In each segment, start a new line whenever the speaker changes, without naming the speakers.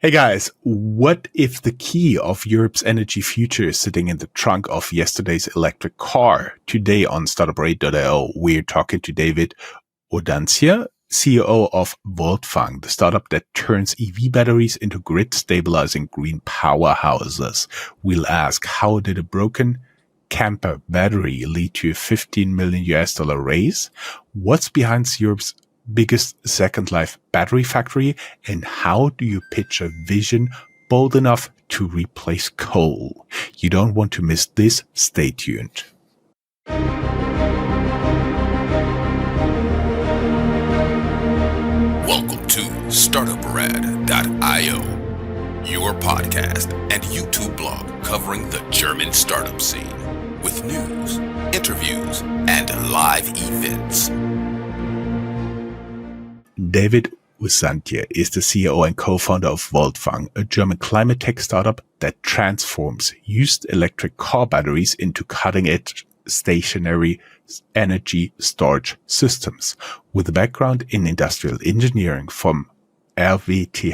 Hey guys, what if the key of Europe's energy future is sitting in the trunk of yesterday's electric car? Today on Startuprad.io, we're talking to David Odancia, CEO of Voltfang, the startup that turns EV batteries into grid-stabilizing green powerhouses. We'll ask, how did a broken camper battery lead to a 15 million US dollar raise? What's behind Europe's biggest second life battery factory, and how do you pitch a vision bold enough to replace coal? You don't want to miss this. Stay tuned.
Welcome to Startuprad.io, your podcast and YouTube blog covering the German startup scene with news, interviews, and live events.
David Odancia is the CEO and co-founder of Voltfang, a German climate tech startup that transforms used electric car batteries into cutting-edge stationary energy storage systems. With a background in industrial engineering from RWTH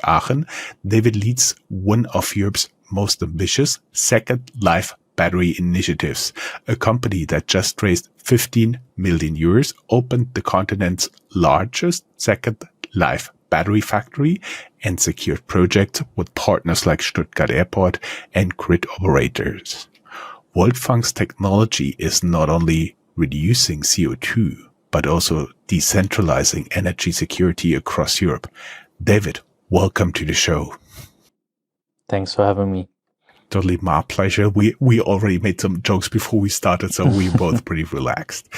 Aachen, David leads one of Europe's most ambitious second life battery initiatives. A company that just raised 15 million euros opened the continent's largest second life battery factory and secured projects with partners like Stuttgart Airport and grid operators. Voltfang's technology is not only reducing CO2, but also decentralizing energy security across Europe. David, welcome to the show.
Thanks for having me.
Totally my pleasure. We already made some jokes before we started, so we're both pretty relaxed.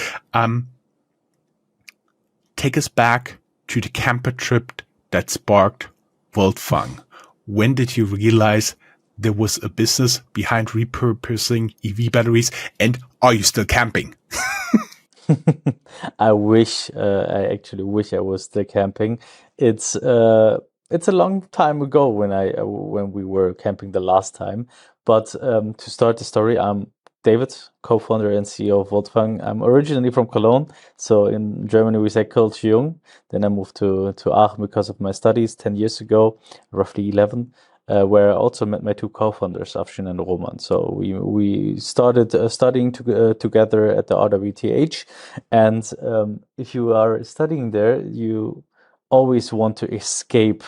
Take us back to the camper trip that sparked Voltfang. When did you realize there was a business behind repurposing EV batteries, and are you still camping?
I actually wish I was still camping. It's a long time ago when we were camping the last time. But to start the story, I'm David, co-founder and CEO of Voltfang. I'm originally from Cologne, so in Germany we say Kölsch Jung. Then I moved to Aachen because of my studies 10 years ago, roughly 11. Where I also met my two co-founders, Afshin and Roman. So we started studying together at the RWTH. And if you are studying there, you always want to escape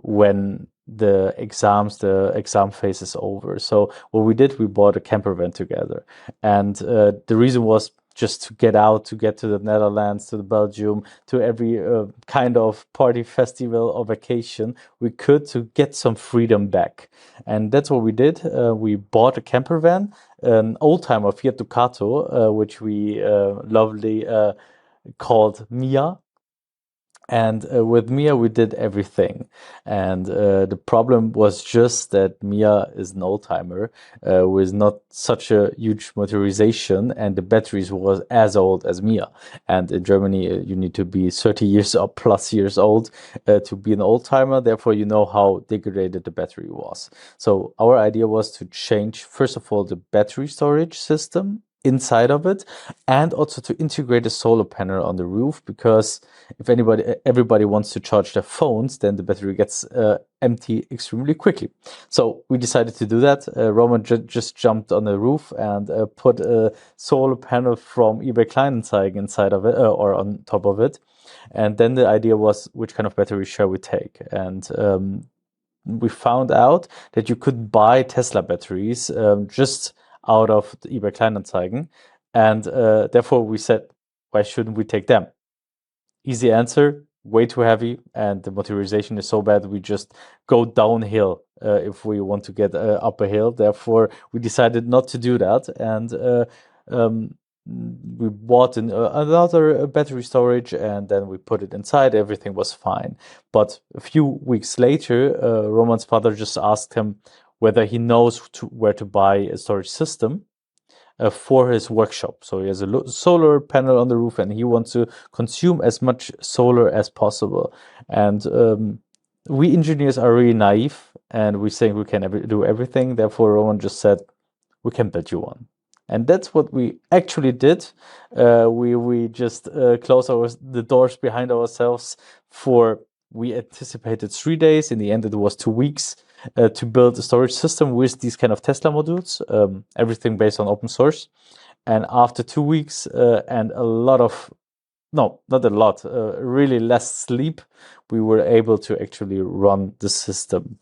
when the exam phase is over. So what we did, we bought a camper van together. And the reason was just to get out, to get to the Netherlands, to the Belgium, to every kind of party, festival, or vacation we could, to get some freedom back. And that's what we did. We bought a camper van, an old-timer Fiat Ducato, which we lovely called Mia. And with Mia, we did everything. And the problem was just that Mia is an old-timer with not such a huge motorization, and the batteries was as old as Mia. And in Germany, you need to be 30 years or plus years old to be an old-timer. Therefore, you know how degraded the battery was. So our idea was to change, first of all, the battery storage system inside of it, and also to integrate a solar panel on the roof, because if everybody wants to charge their phones, then the battery gets empty extremely quickly. So we decided to do that. Roman just jumped on the roof and put a solar panel from eBay Kleinanzeigen inside of it, or on top of it. And then the idea was, which kind of battery shall we take? And we found out that you could buy Tesla batteries just out of the eBay Kleinanzeigen, and therefore we said, why shouldn't we take them? Easy answer, way too heavy, and the motorization is so bad we just go downhill if we want to get up a hill. Therefore, we decided not to do that, and we bought another battery storage, and then we put it inside. Everything was fine. But a few weeks later, Roman's father just asked him whether he knows where to buy a storage system for his workshop. So he has a solar panel on the roof, and he wants to consume as much solar as possible. And we engineers are really naive, and we think we can do everything. Therefore, Roman just said, we can build you one. And that's what we actually did. We just closed the doors behind ourselves for we anticipated 3 days. In the end, it was 2 weeks to build a storage system with these kind of Tesla modules, everything based on open source. And after 2 weeks and a lot of, no, not a lot, really less sleep, we were able to actually run the system.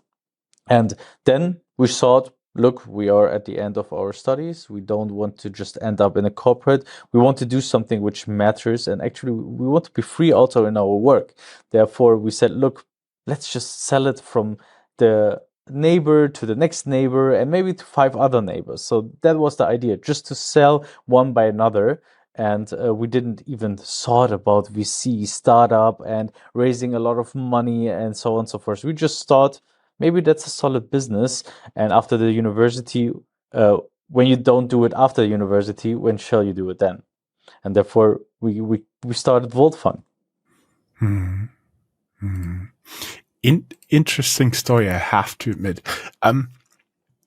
And then we thought, look, we are at the end of our studies. We don't want to just end up in a corporate. We want to do something which matters. And actually, we want to be free also in our work. Therefore, we said, look, let's just sell it from the neighbor to the next neighbor and maybe to 5 other neighbors. So that was the idea, just to sell one by another. And we didn't even thought about VC startup and raising a lot of money and so on and so forth. We just thought, maybe that's a solid business. And after the university, when you don't do it after university, when shall you do it then? And therefore, we started Voltfang.
Interesting story, I have to admit.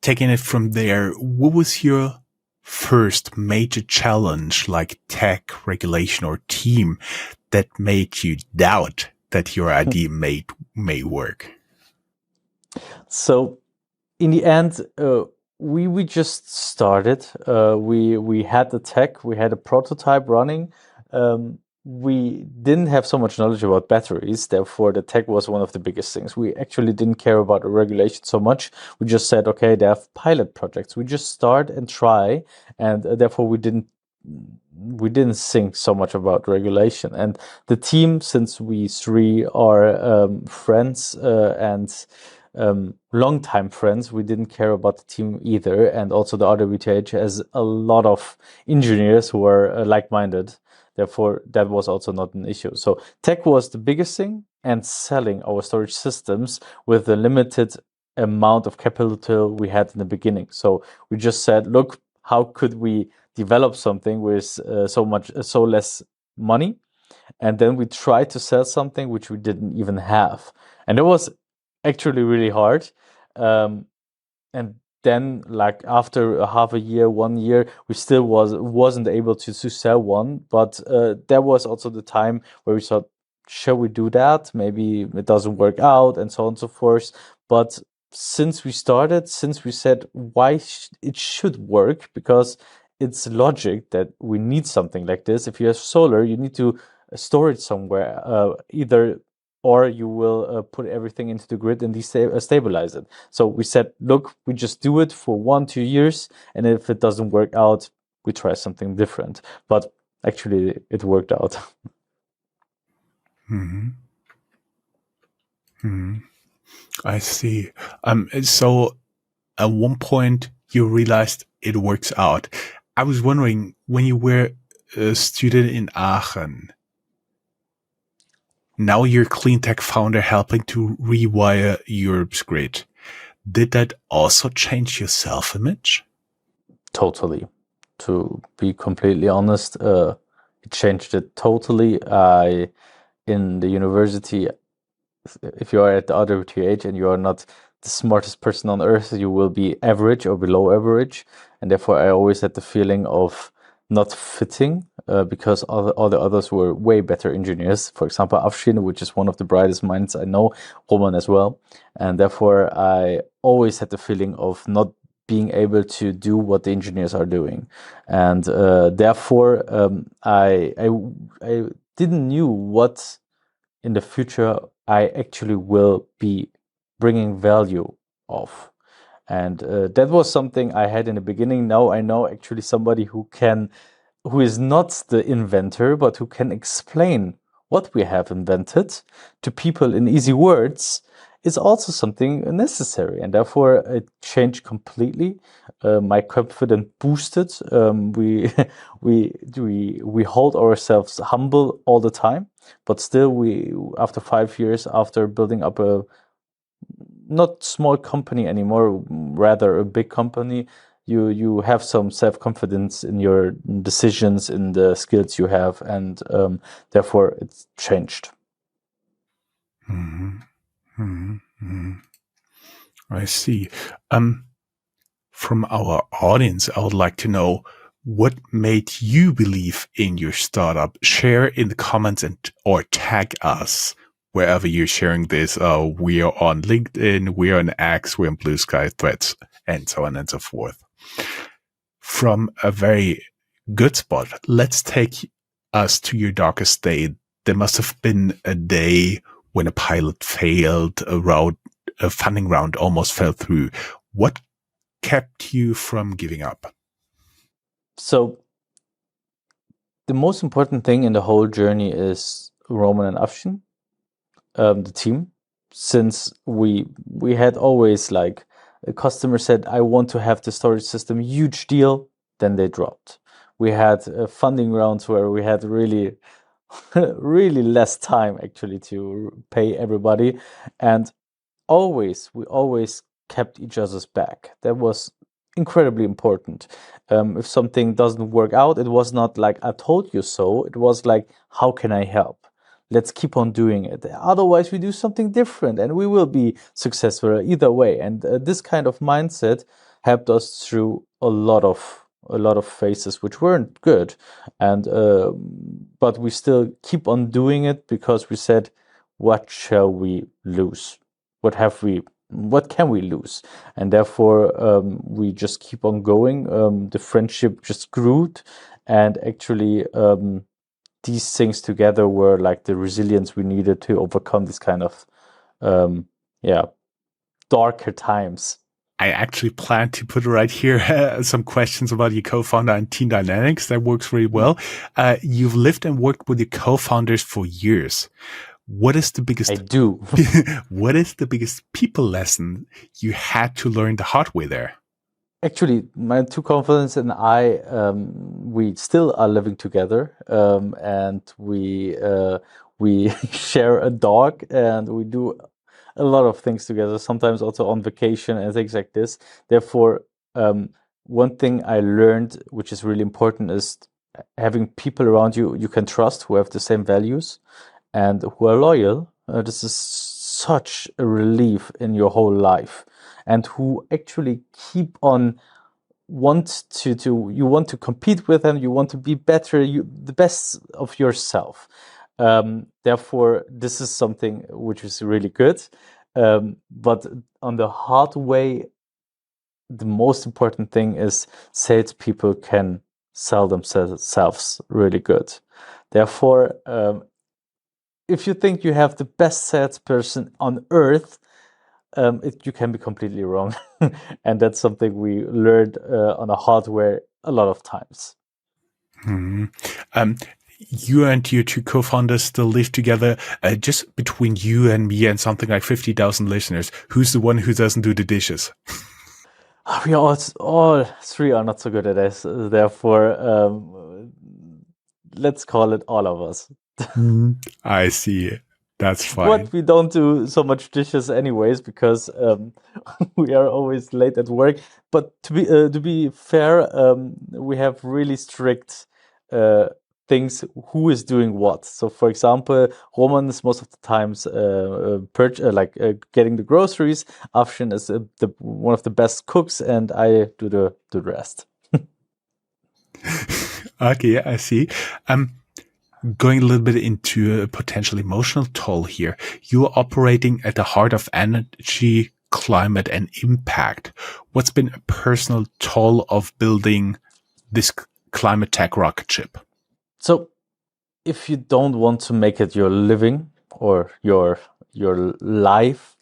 Taking it from there, what was your first major challenge, like tech, regulation, or team, that made you doubt that your idea may work?
So in the end, we just started. We had the tech, we had a prototype running. We didn't have so much knowledge about batteries, therefore the tech was one of the biggest things. We actually didn't care about the regulation so much. We just said, okay, they have pilot projects. We just start and try, and therefore we didn't think so much about regulation. And the team, since we three are friends and long-time friends, we didn't care about the team either. And also the other VTH has a lot of engineers who are like-minded. Therefore, that was also not an issue. So tech was the biggest thing, and selling our storage systems with the limited amount of capital we had in the beginning. So we just said, look, how could we develop something with so less money? And then we tried to sell something which we didn't even have. And it was actually really hard. And then, like after a half a year, 1 year, we still wasn't able to sell one. But there was also the time where we thought, shall we do that? Maybe it doesn't work out, and so on and so forth. But since we started, since we said why it should work, because it's logic that we need something like this. If you have solar, you need to store it somewhere, either or you will put everything into the grid and stabilize it. So we said, look, we just do it for 1-2 years, and if it doesn't work out, we try something different. But actually, it worked out.
I see. So at one point you realized it works out. I was wondering, when you were a student in Aachen, now you're clean tech founder helping to rewire Europe's grid. Did that also change your self-image?
Totally. To be completely honest, it changed it totally. In the university, if you are at the other TH and you are not the smartest person on earth, you will be average or below average. And therefore, I always had the feeling of not fitting because all the others were way better engineers. For example, Afshin, which is one of the brightest minds I know, Roman as well. And therefore, I always had the feeling of not being able to do what the engineers are doing. And therefore, I didn't knew what in the future I actually will be bringing value of. And that was something I had in the beginning. Now I know actually somebody who is not the inventor, but who can explain what we have invented to people in easy words is also something necessary. And therefore it changed completely. My confidence boosted. We hold ourselves humble all the time, but still after 5 years, after building up a not small company anymore, rather a big company, you have some self-confidence in your decisions, in the skills you have, and therefore it's changed.
I see. From our audience, I would like to know, what made you believe in your startup? Share in the comments or tag us wherever you're sharing this. We are on LinkedIn, we're on X, we're on Blue Sky, Threads, and so on and so forth. From a very good spot, let's take us to your darkest day. There must have been a day when a pilot failed, a funding round almost fell through. What kept you from giving up?
So the most important thing in the whole journey is Roman and Afshin, the team. Since we had always like a customer said, I want to have the storage system, huge deal, then they dropped. We had funding rounds where we had really really less time actually to pay everybody, and we always kept each other's back. That was incredibly important. If something doesn't work out, it was not like I told you so. It was like, how can I help? Let's keep on doing it. Otherwise, we do something different, and we will be successful either way. And this kind of mindset helped us through a lot of phases which weren't good, and but we still keep on doing it because we said, what shall we lose? What can we lose? And therefore we just keep on going. The friendship just grew, and actually these things together were like the resilience we needed to overcome this kind of darker times.
I actually plan to put right here some questions about your co-founder and team dynamics. That works very well. You've lived and worked with your co-founders for years. What is the biggest?
I do.
What is the biggest people lesson you had to learn the hard way there?
Actually, my two co-founders and I, we still are living together, and we share a dog, and we do a lot of things together. Sometimes also on vacation and things like this. Therefore, one thing I learned, which is really important, is having people around you you can trust who have the same values and who are loyal. This is such a relief in your whole life, and who actually keep on you want to compete with them, you want to be better, the best of yourself. Therefore, this is something which is really good. But on the hard way, the most important thing is salespeople can sell themselves really good. Therefore, if you think you have the best salesperson on earth, you can be completely wrong. And that's something we learned on a hardware a lot of times.
Mm-hmm. You and your two co-founders still live together. Just between you and me and something like 50,000 listeners, who's the one who doesn't do the dishes?
We all three are not so good at this. Therefore, let's call it all of us.
I see. That's fine.
But we don't do so much dishes anyways because we are always late at work. But to be fair, we have really strict things who is doing what. So, for example, Roman is most of the times getting the groceries. Afshin is one of the best cooks, and I do the rest.
Okay, I see. Going a little bit into a potential emotional toll here. You're operating at the heart of energy, climate, and impact. What's been a personal toll of building this climate tech rocket ship?
So, if you don't want to make it your living or your life,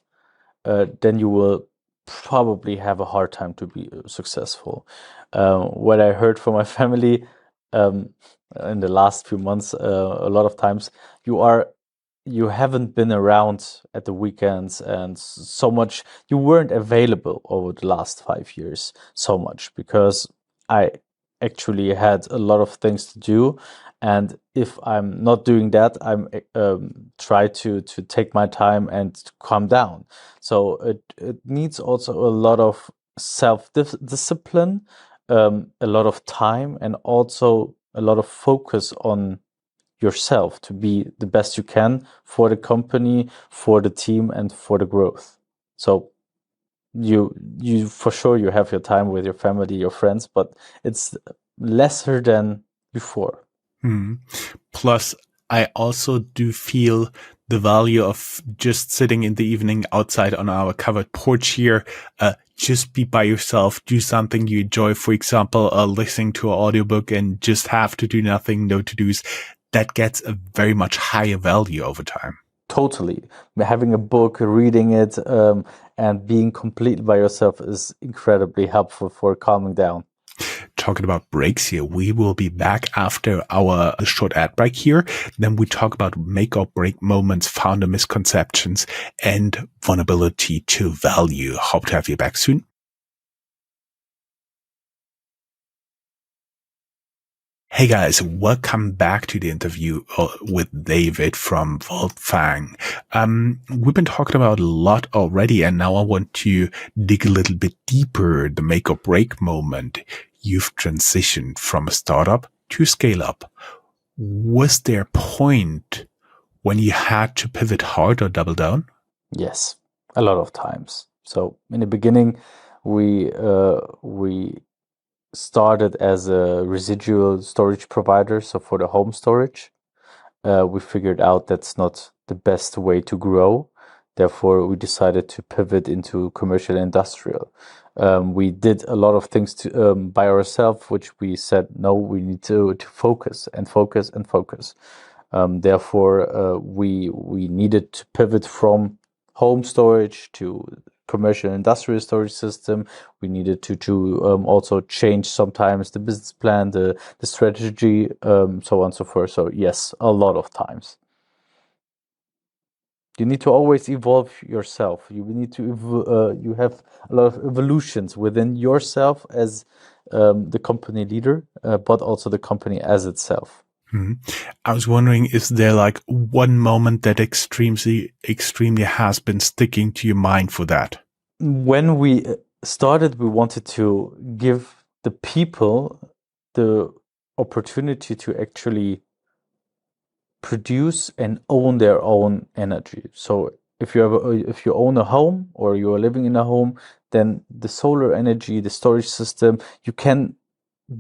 then you will probably have a hard time to be successful. What I heard from my family in the last few months, a lot of times you haven't been around at the weekends, and so much you weren't available over the last 5 years so much because I actually had a lot of things to do, and if I'm not doing that, I'm try to take my time and calm down. So it needs also a lot of self discipline, a lot of time, and also a lot of focus on yourself to be the best you can for the company, for the team, and for the growth. So you for sure you have your time with your family, your friends, but it's lesser than before.
Plus, I also do feel the value of just sitting in the evening outside on our covered porch here, just be by yourself, do something you enjoy. For example, listening to an audiobook and just have to do nothing, no to-dos. That gets a very much higher value over time.
Totally. Having a book, reading it, and being completely by yourself is incredibly helpful for calming down.
Talking about breaks here, we will be back after our short ad break here. Then we talk about make or break moments, founder misconceptions, and vulnerability to value. Hope to have you back soon. Hey guys, welcome back to the interview with David from Voltfang. We've been talking about a lot already, and now I want to dig a little bit deeper. The make or break moment. You've transitioned from a startup to scale up. Was there a point when you had to pivot hard or double down?
Yes, a lot of times. So in the beginning, we started as a residual storage provider, so for the home storage. We figured out that's not the best way to grow. Therefore, we decided to pivot into commercial and industrial. We did a lot of things by ourselves, which we said, no, we need to focus and focus and focus. Therefore, we needed to pivot from home storage to commercial industrial storage system. We needed to also change sometimes the business plan, the strategy, so on and so forth. So yes, a lot of times. You need to always evolve yourself. You need to you have a lot of evolutions within yourself as the company leader, but also the company as itself.
I was wondering, is there like one moment that extremely has been sticking to your mind for that?
When we started, we wanted to give the people the opportunity to actually produce and own their own energy. So if you own a home or you are living in a home, then the solar energy, the storage system, you can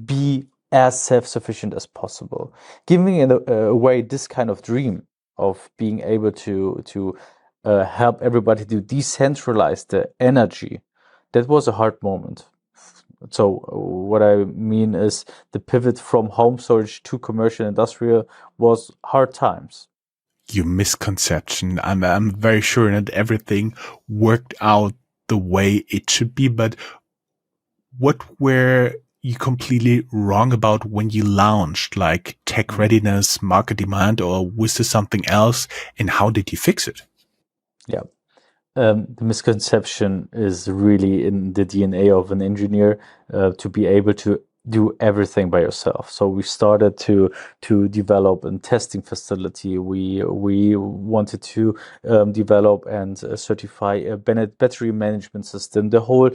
be as self-sufficient as possible. Giving away this kind of dream of being able to help everybody to decentralize the energy, that was a hard moment. So what I mean is the pivot from home storage to commercial industrial was hard times.
Your misconception. I'm very sure that everything worked out the way it should be, but what were you completely wrong about when you launched, like tech readiness, market demand, or was there something else? And how did you fix it?
Yeah. The misconception is really in the DNA of an engineer, to be able to do everything by yourself. So we started to develop a testing facility. We wanted to develop and certify a battery management system, the whole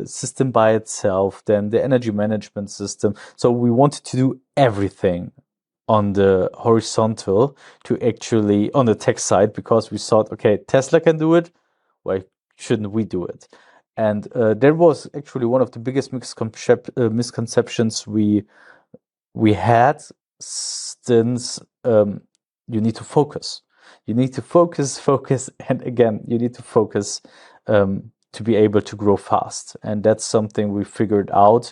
system by itself, then the energy management system. So we wanted to do everything on the horizontal to actually on the tech side, because we thought, okay, Tesla can do it, why shouldn't we do it? And that was actually one of the biggest misconceptions we had, since you need to focus. You need to focus, and again, you need to focus to be able to grow fast. And that's something we figured out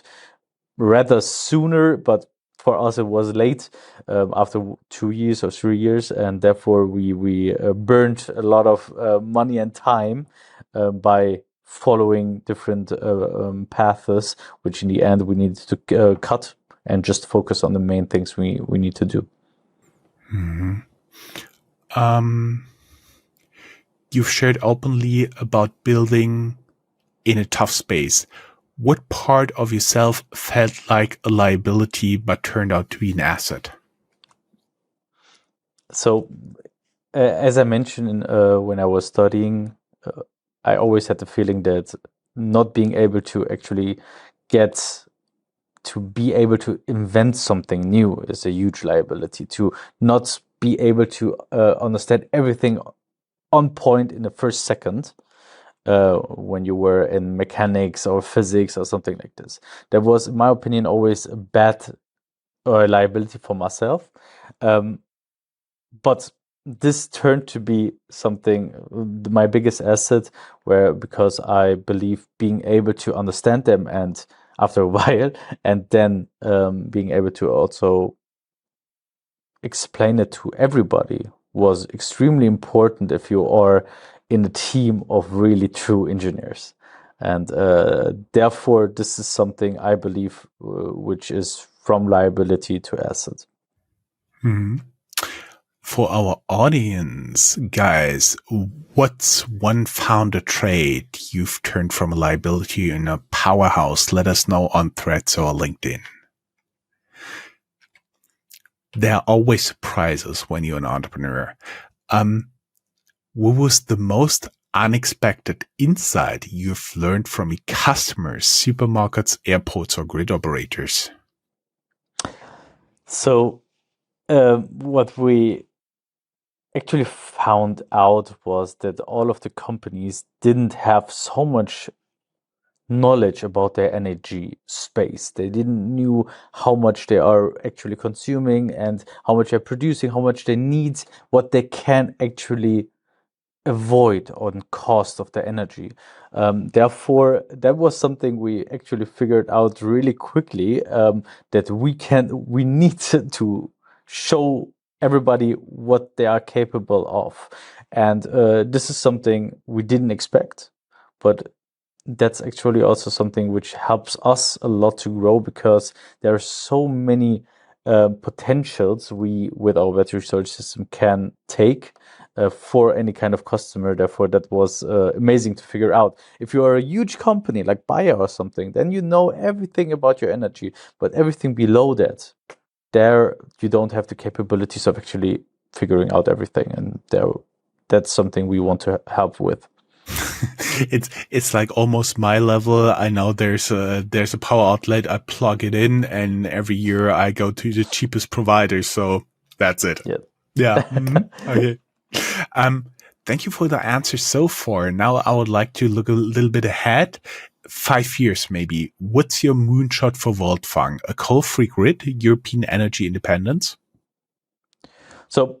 rather sooner, but for us it was late, after 2 years or 3 years, and therefore we burned a lot of money and time by following different paths, which in the end we needed to cut and just focus on the main things we need to do.
You've shared openly about building in a tough space. What part of yourself felt like a liability but turned out to be an asset?
So, as I mentioned, when I was studying, I always had the feeling that not being able to actually get to be able to invent something new is a huge liability. To not be able to understand everything on point in the first second, when you were in mechanics or physics or something like this. That was, in my opinion, always a bad liability for myself. But this turned to be something, my biggest asset, because I believe being able to understand them and after a while, and then being able to also explain it to everybody was extremely important if you are in a team of really true engineers. And therefore, this is something I believe which is from liability to asset.
Mhm. For our audience, guys, what's one founder trait you've turned from a liability in a powerhouse? Let us know on Threads or LinkedIn. There are always surprises when you're an entrepreneur. What was the most unexpected insight you've learned from customers, supermarkets, airports, or grid operators?
So, what we actually found out was that all of the companies didn't have so much knowledge about their energy space. They didn't knew how much they are actually consuming and how much they're producing, how much they need, what they can actually avoid on cost of the energy. Therefore, that was something we actually figured out really quickly, that we need to show everybody what they are capable of. And this is something we didn't expect, but that's actually also something which helps us a lot to grow, because there are so many potentials we with our battery storage system can take for any kind of customer. Therefore, that was amazing to figure out. If you are a huge company like Bayer or something, then you know everything about your energy, but everything below that, there you don't have the capabilities of actually figuring out everything, and that's something we want to help with.
It's like almost my level. I know there's a power outlet. I plug it in, and every year I go to the cheapest provider. So that's it.
Yeah.
Yeah. Okay. Thank you for the answer so far. Now I would like to look a little bit ahead. 5 years maybe. What's your moonshot for Voltfang? A coal-free grid, European energy independence?
So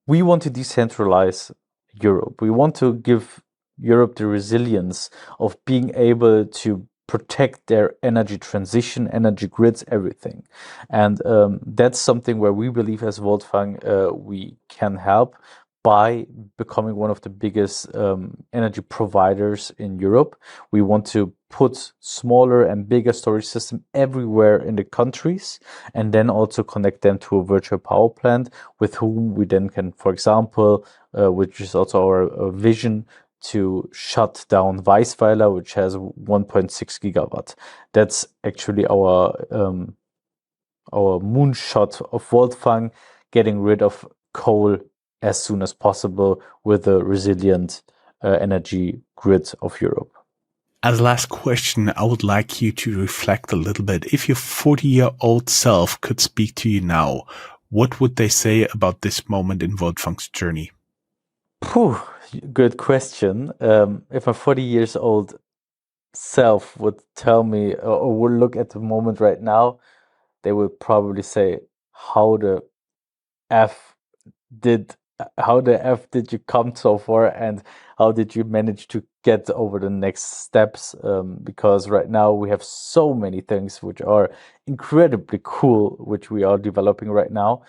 we want to decentralize Europe. We want to give Europe the resilience of being able to protect their energy transition, energy grids, everything. And that's something where we believe as Voltfang we can help by becoming one of the biggest energy providers in Europe. We want to put smaller and bigger storage system everywhere in the countries, and then also connect them to a virtual power plant with whom we then can, for example, which is also our vision, to shut down Weisweiler, which has 1.6 gigawatt. That's actually our moonshot of Voltfang, getting rid of coal as soon as possible with a resilient energy grid of Europe.
As a last question, I would like you to reflect a little bit. If your 40-year-old self could speak to you now, what would they say about this moment in Voltfang's journey?
Phew, good question. If my 40 years old self would tell me, or would look at the moment right now, they would probably say, how the F did how the F did you come so far, and how did you manage to get over the next steps? Because right now we have so many things which are incredibly cool, which we are developing right now.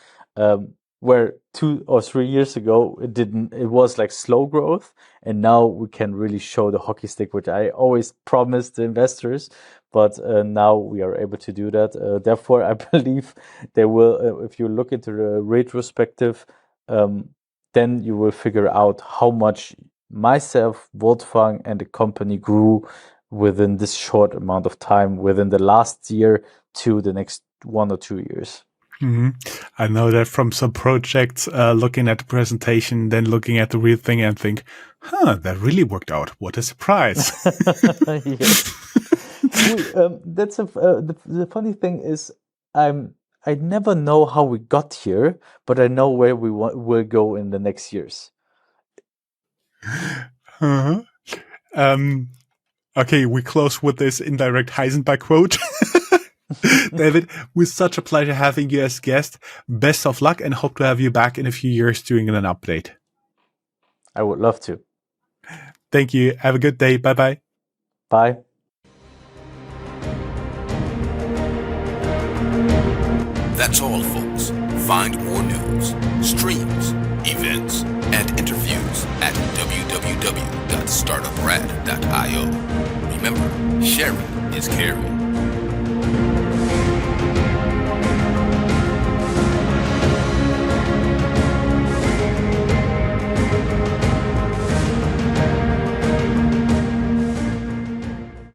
Where 2 or 3 years ago it was like slow growth, and now we can really show the hockey stick, which I always promised the investors. But now we are able to do that. Therefore, I believe they will. If you look into the retrospective, then you will figure out how much myself, Voltfang, and the company grew within this short amount of time, within the last year to the next 1 or 2 years.
I know that from some projects, looking at the presentation, then looking at the real thing and think, that really worked out. What a surprise.
Yes. That's the funny thing is, I never know how we got here, but I know where will go in the next years.
Uh-huh. Okay, we close with this indirect Heisenberg quote. David, it was such a pleasure having you as guest. Best of luck and hope to have you back in a few years doing an update.
I would love to.
Thank you. Have a good day. Bye-bye.
Bye.
That's all, folks. Find more news, streams, events, and interviews at www.startuprad.io. Remember, sharing is caring.